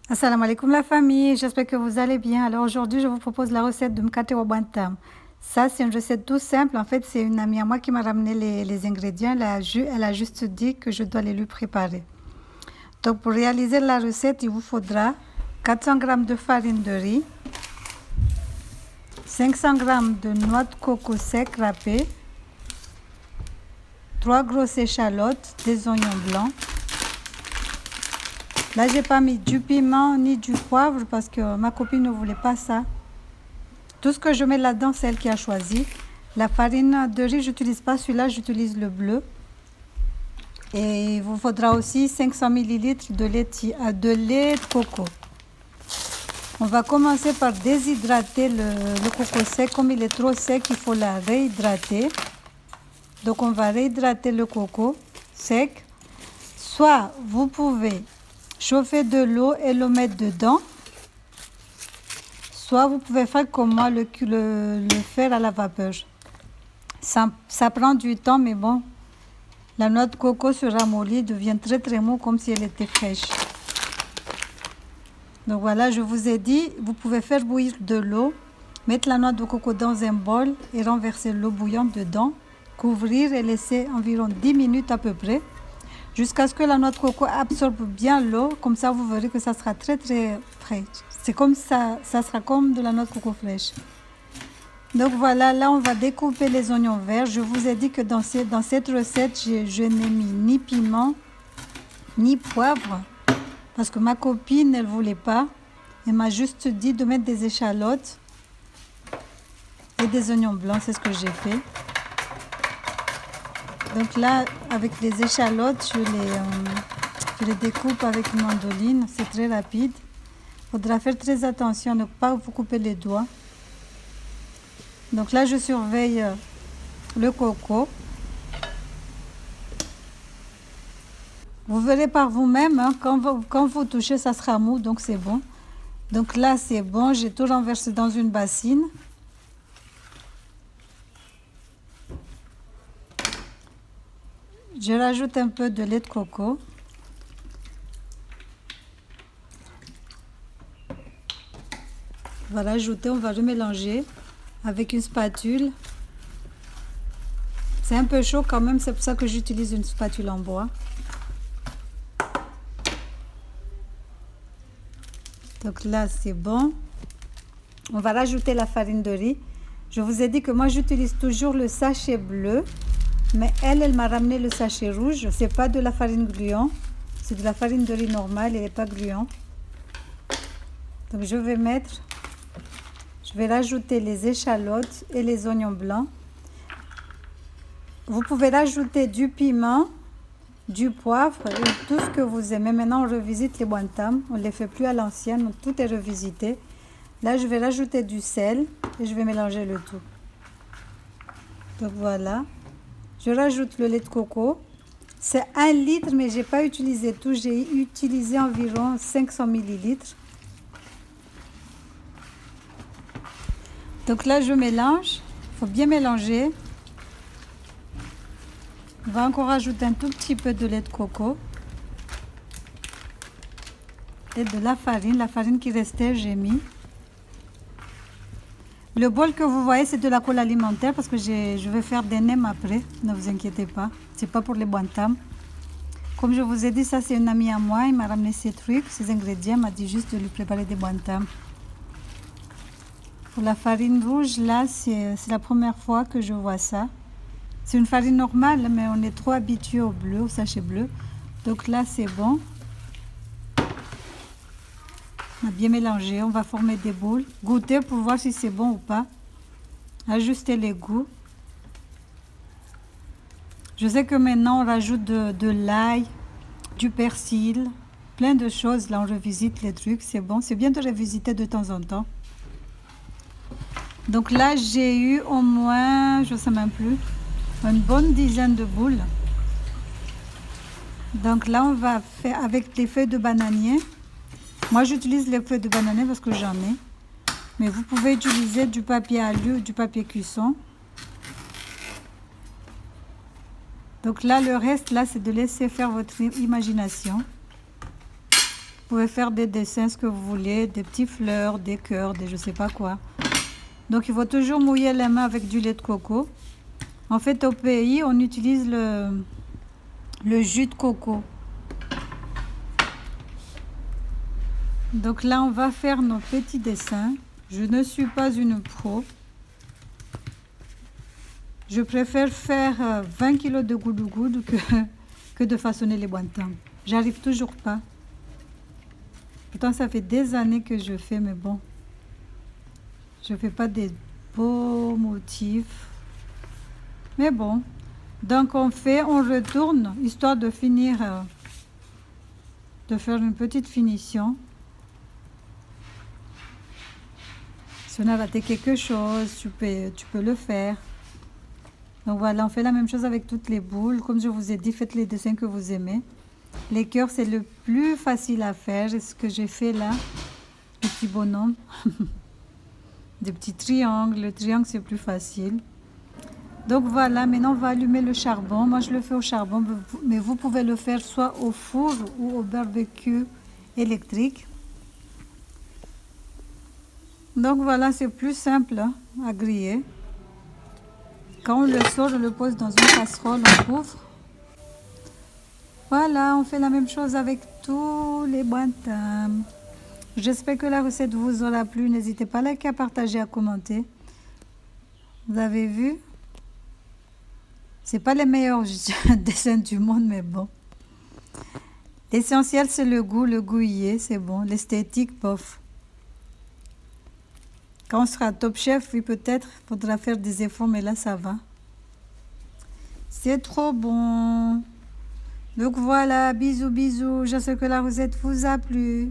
Assalamu alaikum la famille, j'espère que vous allez bien. Alors aujourd'hui, je vous propose la recette de mkate wa bantam. Ça, c'est une recette tout simple. En fait, c'est une amie à moi qui m'a ramené les ingrédients. Elle a juste dit que je dois les lui préparer. Donc pour réaliser la recette, il vous faudra 400 g de farine de riz, 500 g de noix de coco sec râpées, 3 grosses échalotes, des oignons blancs. Là, j'ai pas mis du piment ni du poivre parce que ma copine ne voulait pas ça. Tout ce que je mets là-dedans, c'est elle qui a choisi. La farine de riz, j'utilise pas celui-là, j'utilise le bleu. Et il vous faudra aussi 500 ml de lait de coco. On va commencer par déshydrater le coco sec. Comme il est trop sec, il faut la réhydrater. Donc on va réhydrater le coco sec. Soit vous pouvez chauffer de l'eau et le mettre dedans. Soit vous pouvez faire comme moi, le faire à la vapeur. Ça prend du temps, mais bon, la noix de coco se ramollit, devient très très mou comme si elle était fraîche. Donc voilà, je vous ai dit, vous pouvez faire bouillir de l'eau, mettre la noix de coco dans un bol et renverser l'eau bouillante dedans, couvrir et laisser environ 10 minutes à peu près, jusqu'à ce que la noix de coco absorbe bien l'eau. Comme ça, vous verrez que ça sera très très frais. C'est comme ça sera comme de la noix de coco fraîche. Donc voilà, là on va découper les oignons verts. Je vous ai dit que dans cette recette, je n'ai mis ni piment, ni poivre, parce que ma copine, elle ne voulait pas. Elle m'a juste dit de mettre des échalotes et des oignons blancs, c'est ce que j'ai fait. Donc là, avec les échalotes, je les découpe avec une mandoline, c'est très rapide. Il faudra faire très attention à ne pas vous couper les doigts. Donc là, je surveille le coco. Vous verrez par vous-même, hein, quand vous touchez, ça sera mou, donc c'est bon. Donc là, c'est bon, j'ai tout renversé dans une bassine. Je rajoute un peu de lait de coco. On va rajouter, on va remélanger avec une spatule. C'est un peu chaud quand même, c'est pour ça que j'utilise une spatule en bois. Donc là, c'est bon. On va rajouter la farine de riz. Je vous ai dit que moi, j'utilise toujours le sachet bleu, mais elle m'a ramené le sachet rouge. C'est pas de la farine gluant, c'est de la farine de riz normale, elle n'est pas gluant. Donc je vais rajouter les échalotes et les oignons blancs. Vous pouvez rajouter du piment, du poivre et tout ce que vous aimez. Maintenant, on revisite les bantams. On ne les fait plus à l'ancienne, donc tout est revisité. Là, je vais rajouter du sel et je vais mélanger le tout. Donc voilà. Je rajoute le lait de coco. C'est 1 litre, mais je n'ai pas utilisé tout. J'ai utilisé environ 500 ml. Donc là, je mélange. Il faut bien mélanger. On va encore ajouter un tout petit peu de lait de coco. Et de la farine qui restait, j'ai mis. Le bol que vous voyez, c'est de la colle alimentaire parce que je vais faire des nems après. Ne vous inquiétez pas, c'est pas pour les bantams. Comme je vous ai dit, ça c'est une amie à moi. Il m'a ramené ces trucs, ces ingrédients. Il m'a dit juste de lui préparer des bantams. Pour la farine rouge, là, c'est la première fois que je vois ça. C'est une farine normale, mais on est trop habitué au bleu, au sachet bleu. Donc là, c'est bon. On a bien mélangé. On va former des boules. Goûter pour voir si c'est bon ou pas. Ajuster les goûts. Je sais que maintenant, on rajoute de l'ail, du persil, plein de choses. Là, on revisite les trucs. C'est bon. C'est bien de revisiter de temps en temps. Donc là, j'ai eu au moins, je ne sais même plus, une bonne dizaine de boules. Donc là, on va faire avec des feuilles de bananier. Moi, j'utilise les feuilles de bananier parce que j'en ai. Mais vous pouvez utiliser du papier alu ou du papier cuisson. Donc là, le reste, là, c'est de laisser faire votre imagination. pouvez faire des dessins, ce que vous voulez, des petites fleurs, des cœurs, des je sais pas quoi. Donc il faut toujours mouiller les mains avec du lait de coco. En fait, au pays, on utilise le jus de coco. Donc là, on va faire nos petits dessins. Je ne suis pas une pro. Je préfère faire 20 kg de goudou-goudou que de façonner les bantams. J'arrive toujours pas. Pourtant, ça fait des années que je fais, mais bon. Je fais pas des beaux motifs. Mais bon. Donc on retourne, histoire de finir, de faire une petite finition. Si on a raté quelque chose, tu peux le faire. Donc voilà, on fait la même chose avec toutes les boules. Comme je vous ai dit, faites les dessins que vous aimez. Les cœurs, c'est le plus facile à faire. C'est ce que j'ai fait là. Les petits bonhommes. Des petits triangles. Le triangle, c'est plus facile. Donc voilà, maintenant on va allumer le charbon. Moi, je le fais au charbon, mais vous pouvez le faire soit au four ou au barbecue électrique. Donc voilà, c'est plus simple à griller. Quand on le sort, on le pose dans une casserole, on couvre. Voilà, on fait la même chose avec tous les bantams. J'espère que la recette vous aura plu. N'hésitez pas à liker, à partager, à commenter. Vous avez vu? C'est pas les meilleurs dessins du monde, mais bon. L'essentiel, c'est le goût y est, c'est bon. L'esthétique, bof. Quand on sera top chef, oui, peut-être, faudra faire des efforts, mais là, ça va. C'est trop bon. Donc voilà, bisous, bisous. J'espère que la recette vous a plu.